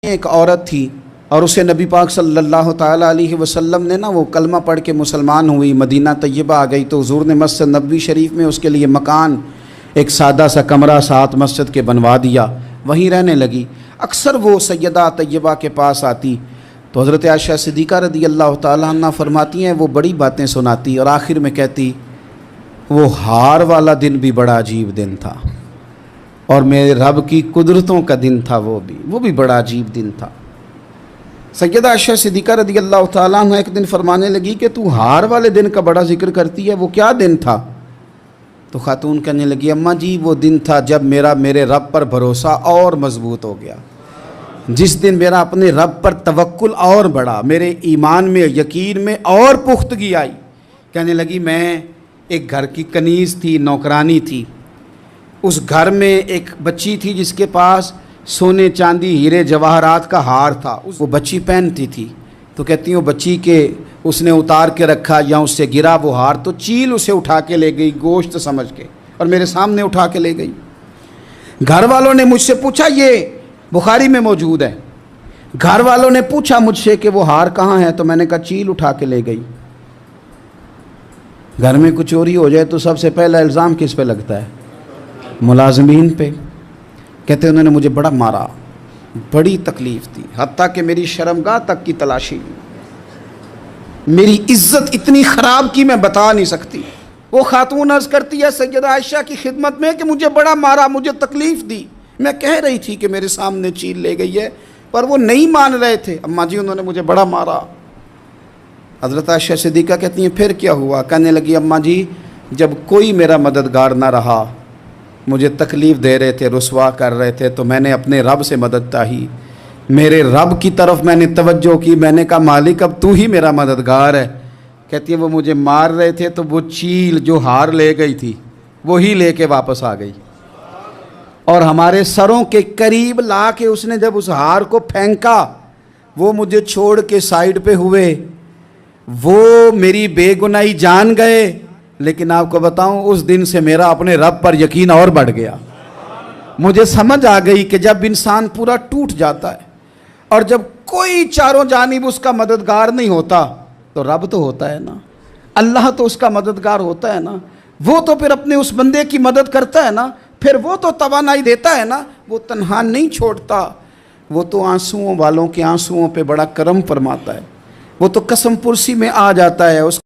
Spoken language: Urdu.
ایک عورت تھی اور اسے نبی پاک صلی اللہ تعالیٰ علیہ وسلم نے وہ کلمہ پڑھ کے مسلمان ہوئی، مدینہ طیبہ آ گئی تو حضور نے مسجد نبوی شریف میں اس کے لیے مکان، ایک سادہ سا کمرہ ساتھ مسجد کے بنوا دیا، وہیں رہنے لگی۔ اکثر وہ سیدہ طیبہ کے پاس آتی تو حضرت عائشہ صدیقہ رضی اللہ تعالیٰ عنہ فرماتی ہیں وہ بڑی باتیں سناتی اور آخر میں کہتی وہ ہار والا دن بھی بڑا عجیب دن تھا اور میرے رب کی قدرتوں کا دن تھا، وہ بھی بڑا عجیب دن تھا۔ سیدہ عائشہ صدیقہ رضی اللہ تعالیٰ عنہ ایک دن فرمانے لگی کہ تو ہار والے دن کا بڑا ذکر کرتی ہے، وہ کیا دن تھا؟ تو خاتون کہنے لگی اماں جی وہ دن تھا جب میرے رب پر بھروسہ اور مضبوط ہو گیا، جس دن میرا اپنے رب پر توکل اور بڑھا، میرے ایمان میں یقین میں اور پختگی آئی۔ کہنے لگی میں ایک گھر کی کنیز تھی، نوکرانی تھی، اس گھر میں ایک بچی تھی جس کے پاس سونے چاندی ہیرے جواہرات کا ہار تھا، وہ بچی پہنتی تھی تو کہتی ہوں بچی کے اس نے اتار کے رکھا یا اس سے گرا وہ ہار تو چیل اسے اٹھا کے لے گئی گوشت سمجھ کے اور میرے سامنے اٹھا کے لے گئی۔ گھر والوں نے مجھ سے پوچھا، یہ بخاری میں موجود ہے، گھر والوں نے پوچھا مجھ سے کہ وہ ہار کہاں ہے تو میں نے کہا چیل اٹھا کے لے گئی۔ گھر میں کچھ چوری ہو جائے تو سب سے پہلا الزام کس پہ لگتا ہے؟ ملازمین پہ۔ کہتے انہوں نے مجھے بڑا مارا، بڑی تکلیف تھی، حتیٰ کہ میری شرمگاہ تک کی تلاشی، میری عزت اتنی خراب کی میں بتا نہیں سکتی۔ وہ خاتون عرض کرتی ہے سیدہ عائشہ کی خدمت میں کہ مجھے بڑا مارا، مجھے تکلیف دی، میں کہہ رہی تھی کہ میرے سامنے چیل لے گئی ہے پر وہ نہیں مان رہے تھے، اماں جی انہوں نے مجھے بڑا مارا۔ حضرت عائشہ صدیقہ کہتی ہیں پھر کیا ہوا؟ کہنے لگی اماں جی جب کوئی میرا مددگار نہ رہا، مجھے تکلیف دے رہے تھے، رسوا کر رہے تھے، تو میں نے اپنے رب سے مدد چاہی، میرے رب کی طرف میں نے توجہ کی، میں نے کہا مالک اب تو ہی میرا مددگار ہے۔ کہتی ہے وہ مجھے مار رہے تھے تو وہ چیل جو ہار لے گئی تھی وہی لے کے واپس آ گئی اور ہمارے سروں کے قریب لا کے اس نے جب اس ہار کو پھینکا وہ مجھے چھوڑ کے سائیڈ پہ ہوئے، وہ میری بے گناہی جان گئے، لیکن آپ کو بتاؤں اس دن سے میرا اپنے رب پر یقین اور بڑھ گیا۔ مجھے سمجھ آ گئی کہ جب انسان پورا ٹوٹ جاتا ہے اور جب کوئی چاروں جانب اس کا مددگار نہیں ہوتا تو رب تو ہوتا ہے نا، اللہ تو اس کا مددگار ہوتا ہے نا، وہ تو پھر اپنے اس بندے کی مدد کرتا ہے نا، پھر وہ تو توانائی دیتا ہے نا، وہ تنہا نہیں چھوڑتا، وہ تو آنسوؤں والوں کے آنسوؤں پہ بڑا کرم فرماتا ہے، وہ تو قسم پرسی میں آ جاتا ہے۔ اس